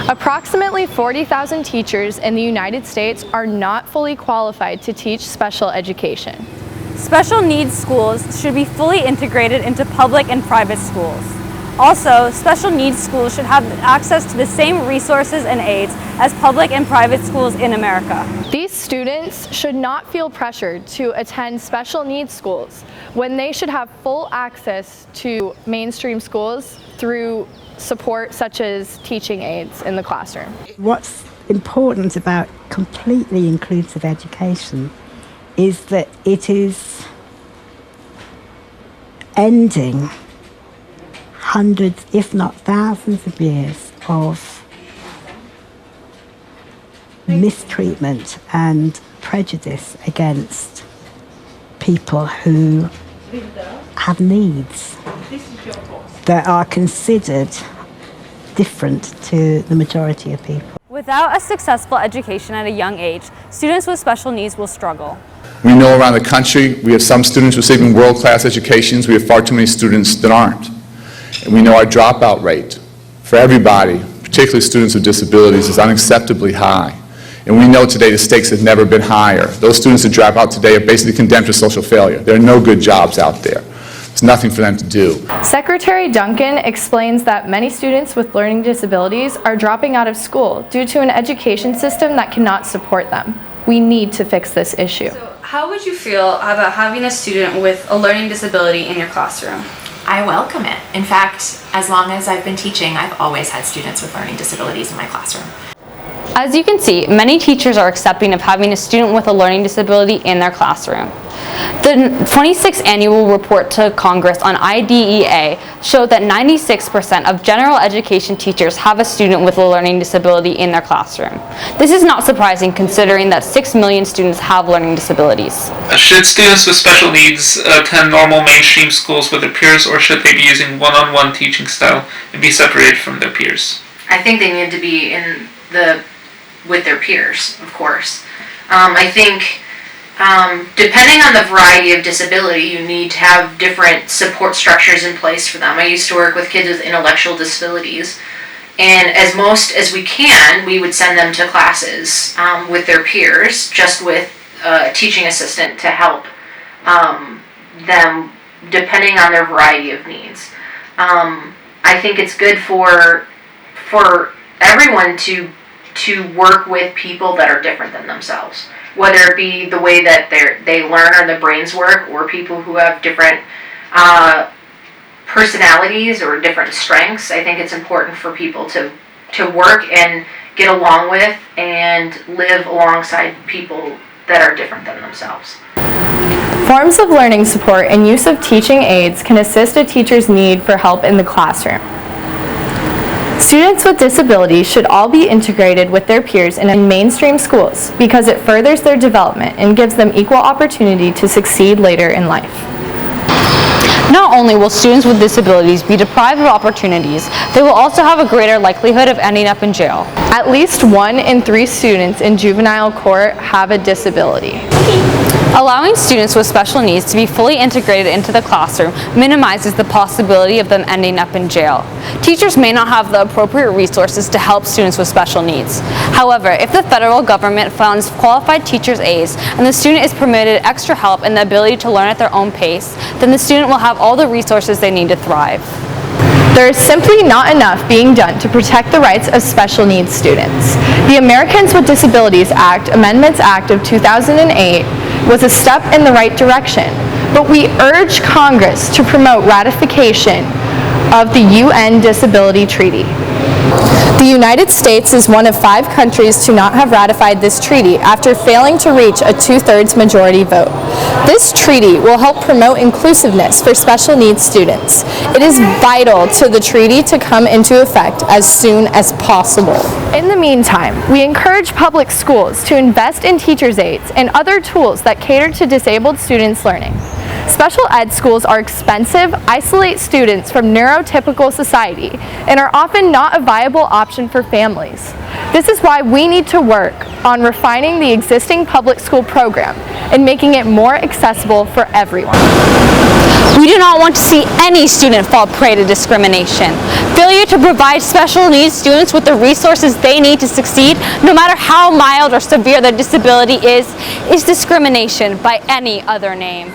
Approximately 40,000 teachers in the United States are not fully qualified to teach special education. Special needs schools should be fully integrated into public and private schools. Also, special needs schools should have access to the same resources and aids as public and private schools in America. These students should not feel pressured to attend special needs schools when they should have full access to mainstream schools through support such as teaching aids in the classroom. What's important about completely inclusive education is that it is ending hundreds, if not thousands of years of mistreatment and prejudice against people who have needs that are considered different to the majority of people. Without a successful education at a young age, students with special needs will struggle. We know around the country we have some students receiving world-class educations. We have far too many students that aren't. And we know our dropout rate for everybody, particularly students with disabilities, is unacceptably high. And we know today the stakes have never been higher. Those students that drop out today are basically condemned to social failure. There are no good jobs out there. There's nothing for them to do. Secretary Duncan explains that many students with learning disabilities are dropping out of school due to an education system that cannot support them. We need to fix this issue. So how would you feel about having a student with a learning disability in your classroom? I welcome it. In fact, as long as I've been teaching, I've always had students with learning disabilities in my classroom. As you can see, many teachers are accepting of having a student with a learning disability in their classroom. The 26th annual report to Congress on IDEA showed that 96% of general education teachers have a student with a learning disability in their classroom. This is not surprising considering that 6 million students have learning disabilities. Should students with special needs attend normal mainstream schools with their peers, or should they be using one-on-one teaching style and be separated from their peers? I think they need to be with their peers, of course. I think depending on the variety of disability, you need to have different support structures in place for them. I used to work with kids with intellectual disabilities, and as most as we can, we would send them to classes with their peers, just with a teaching assistant to help them depending on their variety of needs. I think it's good for everyone to work with people that are different than themselves, whether it be the way that they learn or their brains work, or people who have different personalities or different strengths. I think it's important for people to work and get along with and live alongside people that are different than themselves. Forms of learning support and use of teaching aids can assist a teacher's need for help in the classroom. Students with disabilities should all be integrated with their peers in mainstream schools because it furthers their development and gives them equal opportunity to succeed later in life. Not only will students with disabilities be deprived of opportunities, they will also have a greater likelihood of ending up in jail. At least 1 in 3 students in juvenile court have a disability. Allowing students with special needs to be fully integrated into the classroom minimizes the possibility of them ending up in jail. Teachers may not have the appropriate resources to help students with special needs. However, if the federal government funds qualified teachers' aides and the student is permitted extra help and the ability to learn at their own pace, then the student will have all the resources they need to thrive. There is simply not enough being done to protect the rights of special needs students. The Americans with Disabilities Act, Amendments Act of 2008, was a step in the right direction, but we urge Congress to promote ratification of the UN Disability Treaty. The United States is one of 5 countries to not have ratified this treaty after failing to reach a 2/3 majority vote. This treaty will help promote inclusiveness for special needs students. It is vital to the treaty to come into effect as soon as possible. In the meantime, we encourage public schools to invest in teachers' aides and other tools that cater to disabled students' learning. Special ed schools are expensive, isolate students from neurotypical society, and are often not a viable option for families. This is why we need to work on refining the existing public school program and making it more accessible for everyone. We do not want to see any student fall prey to discrimination. Failure to provide special needs students with the resources they need to succeed, no matter how mild or severe their disability is discrimination by any other name.